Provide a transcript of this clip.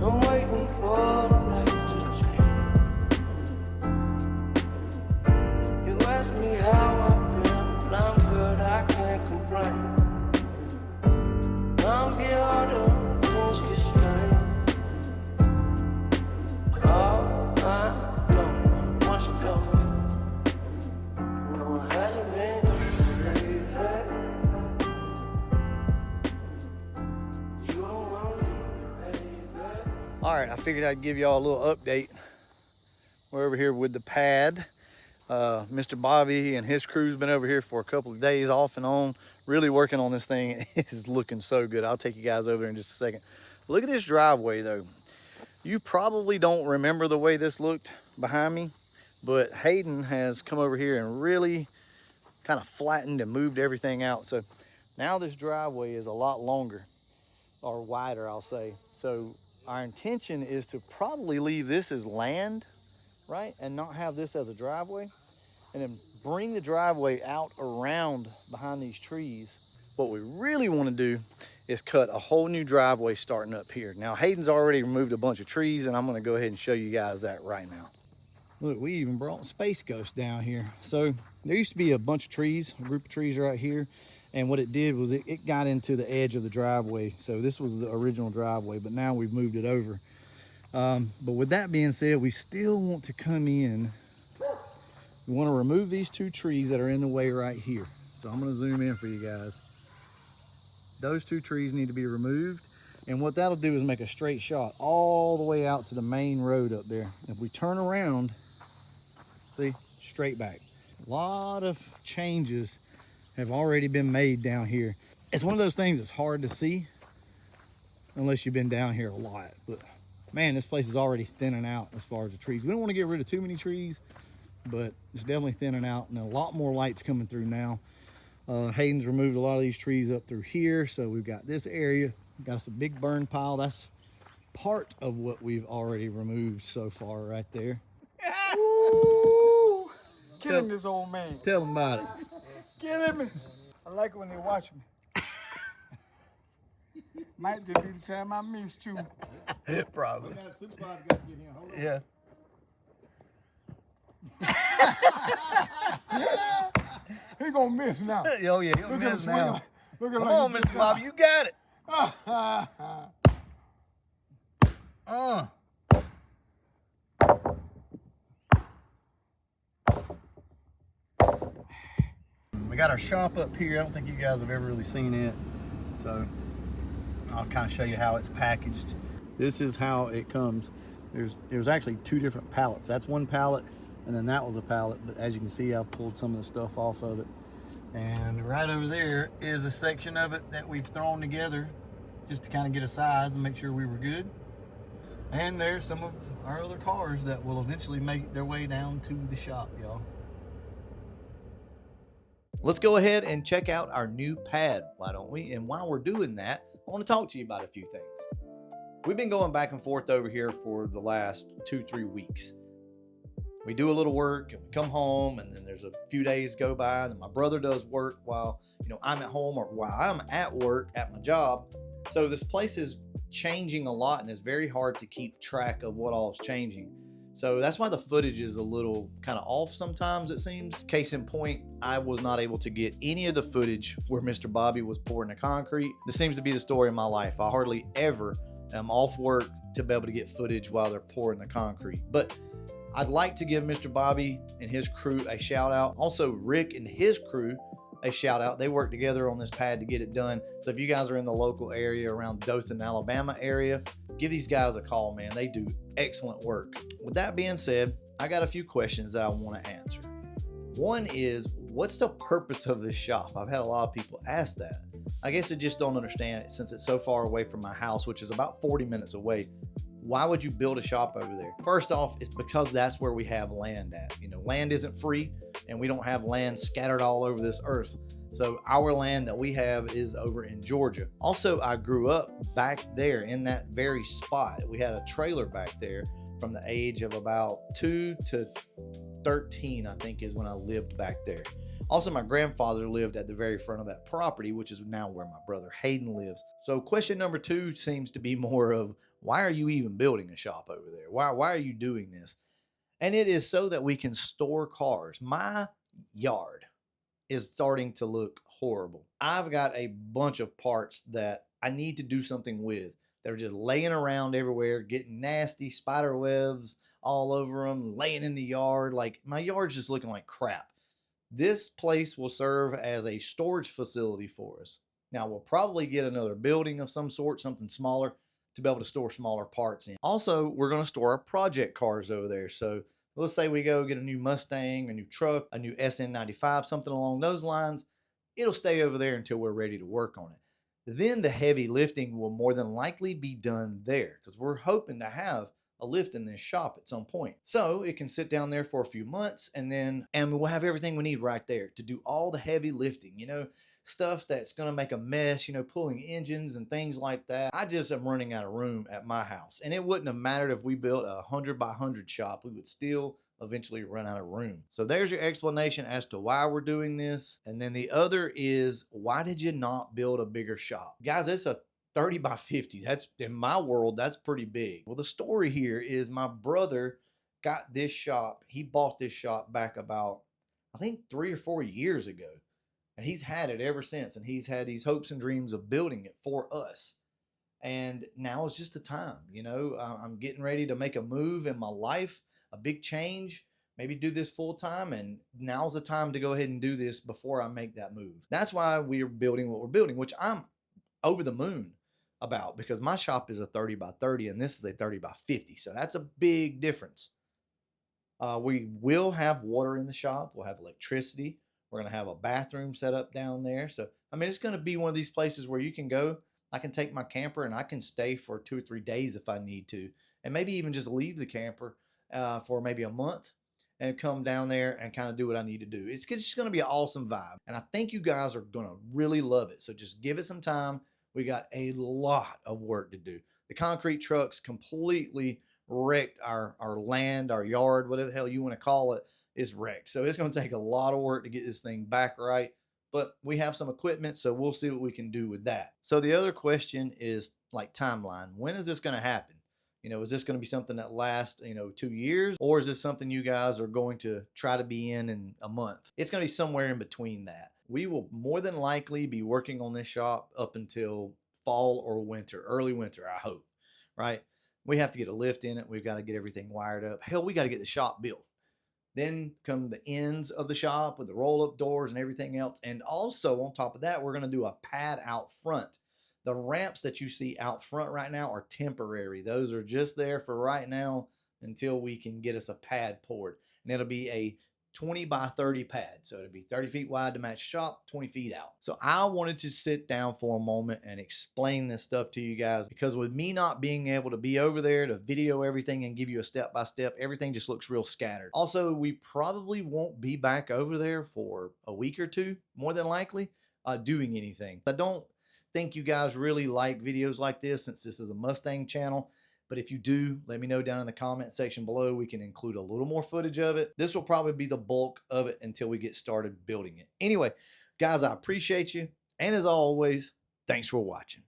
I'm waiting for the night to change. You ask me how I've been, I'm good, I can't complain. I'm here, things get strange. All I know, once you go, no, it hasn't been lately. You don't want to leave, baby. All right, I figured I'd give y'all a little update. We're over here with the pad. Mr. Bobby and his crew's been over here for a couple of days off and on, really working on this thing. It is looking so good. I'll take you guys over there in just a second. Look at this driveway though. You probably don't remember the way this looked behind me, but Hayden has come over here and really kind of flattened and moved everything out. So now this driveway is a lot longer, or wider, I'll say. So our intention is to probably leave this as land, right? And not have this as a driveway. And then bring the driveway out around behind these trees. What we really want to do is cut a whole new driveway starting up here. Now, Hayden's already removed a bunch of trees, and I'm going to go ahead and show you guys that right now. Look, we even brought Space Ghost down here. So there used to be a bunch of trees, a group of trees right here. And what it did was it got into the edge of the driveway. So this was the original driveway, but now we've moved it over. But with that being said, we still want to come in. We want to remove these two trees that are in the way right here. So I'm going to zoom in for you guys. Those two trees need to be removed. And what that'll do is make a straight shot all the way out to the main road up there. If we turn around, see, straight back. A lot of changes have already been made down here. It's one of those things that's hard to see unless you've been down here a lot. But man, this place is already thinning out as far as the trees. We don't want to get rid of too many trees, but it's definitely thinning out, and a lot more lights coming through now. Hayden's removed a lot of these trees up through here, so we've got this area. We've got us a big burn pile. That's part of what we've already removed so far right there. Ooh, killing this old man. Tell him about it. Killing me. I like it when they watch me. Might just be the time I missed you. Probably. Yeah. He gonna miss now. Oh yeah, he'll Look at miss him now. swing. Look at Come him on, Mr. Bobby, you got it. We got our shop up here. I don't think you guys have ever really seen it, so I'll kind of show you how it's packaged. This is how it comes. There's actually two different pallets. That's one pallet, and then that was a pallet. But as you can see, I've pulled some of the stuff off of it. And right over there is a section of it that we've thrown together just to kind of get a size and make sure we were good. And there's some of our other cars that will eventually make their way down to the shop, y'all. Let's go ahead and check out our new pad, why don't we? And while we're doing that, I want to talk to you about a few things. We've been going back and forth over here for the last 2-3 weeks. We do a little work and we come home, and then there's a few days go by, and then my brother does work while I'm at home, or while I'm at work at my job. So this place is changing a lot, and it's very hard to keep track of what all is changing. So that's why the footage is a little kind of off sometimes, it seems. Case in point, I was not able to get any of the footage where Mr. Bobby was pouring the concrete. This seems to be the story of my life. I hardly ever am off work to be able to get footage while they're pouring the concrete. But I'd like to give Mr. Bobby and his crew a shout out. Also, Rick and his crew a shout out. They work together on this pad to get it done. So if you guys are in the local area around Dothan, Alabama area, give these guys a call, man. They do excellent work. With that being said, I got a few questions that I want to answer. One is, what's the purpose of this shop? I've had a lot of people ask that. I guess they just don't understand it since it's so far away from my house, which is about 40 minutes away. Why would you build a shop over there? First off, it's because that's where we have land at. Land isn't free, and we don't have land scattered all over this earth. So our land that we have is over in Georgia. Also, I grew up back there in that very spot. We had a trailer back there from the age of about 2 to 13, I think, is when I lived back there. Also, my grandfather lived at the very front of that property, which is now where my brother Hayden lives. So question number 2 seems to be more of, why are you even building a shop over there? Why are you doing this? And it is so that we can store cars. My yard is starting to look horrible. I've got a bunch of parts that I need to do something with. They're just laying around everywhere, getting nasty, spider webs all over them, laying in the yard. Like, my yard's just looking like crap. This place will serve as a storage facility for us. Now, we'll probably get another building of some sort, something smaller, to be able to store smaller parts in. Also, we're going to store our project cars over there. So let's say we go get a new Mustang, a new truck, a new SN95, something along those lines. It'll stay over there until we're ready to work on it. Then the heavy lifting will more than likely be done there, because we're hoping to have a lift in this shop at some point. So it can sit down there for a few months, and we'll have everything we need right there to do all the heavy lifting, stuff that's going to make a mess, pulling engines and things like that. I just am running out of room at my house, and it wouldn't have mattered if we built a 100 by 100 shop. We would still eventually run out of room. So there's your explanation as to why we're doing this. And then the other is, why did you not build a bigger shop? Guys, it's a 30 by 50. That's, in my world, that's pretty big. Well, the story here is my brother got this shop. He bought this shop back about, I think, 3 or 4 years ago. And he's had it ever since. And he's had these hopes and dreams of building it for us. And now is just the time, I'm getting ready to make a move in my life, a big change, maybe do this full time. And now's the time to go ahead and do this before I make that move. That's why we're building what we're building, which I'm over the moon about, because my shop is a 30 by 30 and this is a 30 by 50. So that's a big difference. We will have water in the shop. We'll have electricity. We're going to have a bathroom set up down there. So, it's going to be one of these places where you can go. I can take my camper and I can stay for 2 or 3 days if I need to. And maybe even just leave the camper for maybe a month and come down there and kind of do what I need to do. It's just going to be an awesome vibe. And I think you guys are going to really love it. So just give it some time. We got a lot of work to do. The concrete trucks completely wrecked our land, our yard, whatever the hell you want to call it, is wrecked. So it's going to take a lot of work to get this thing back right. But we have some equipment, so we'll see what we can do with that. So the other question is like timeline. When is this going to happen? Is this going to be something that lasts, 2 years? Or is this something you guys are going to try to be in a month? It's going to be somewhere in between that. We will more than likely be working on this shop up until fall or winter, early winter, I hope, right? We have to get a lift in it. We've got to get everything wired up. Hell, we got to get the shop built. Then come the ends of the shop with the roll-up doors and everything else. And also on top of that, we're going to do a pad out front. The ramps that you see out front right now are temporary. Those are just there for right now until we can get us a pad poured. And it'll be a 20 by 30 pad. So it'll be 30 feet wide to match shop, 20 feet out. So I wanted to sit down for a moment and explain this stuff to you guys, because with me not being able to be over there to video everything and give you a step-by-step, everything just looks real scattered. Also, we probably won't be back over there for a week or two, more than likely, doing anything. I don't think you guys really like videos like this, since this is a Mustang channel. But if you do, let me know down in the comment section below. We can include a little more footage of it. This will probably be the bulk of it until we get started building it. Anyway, guys, I appreciate you. And as always, thanks for watching.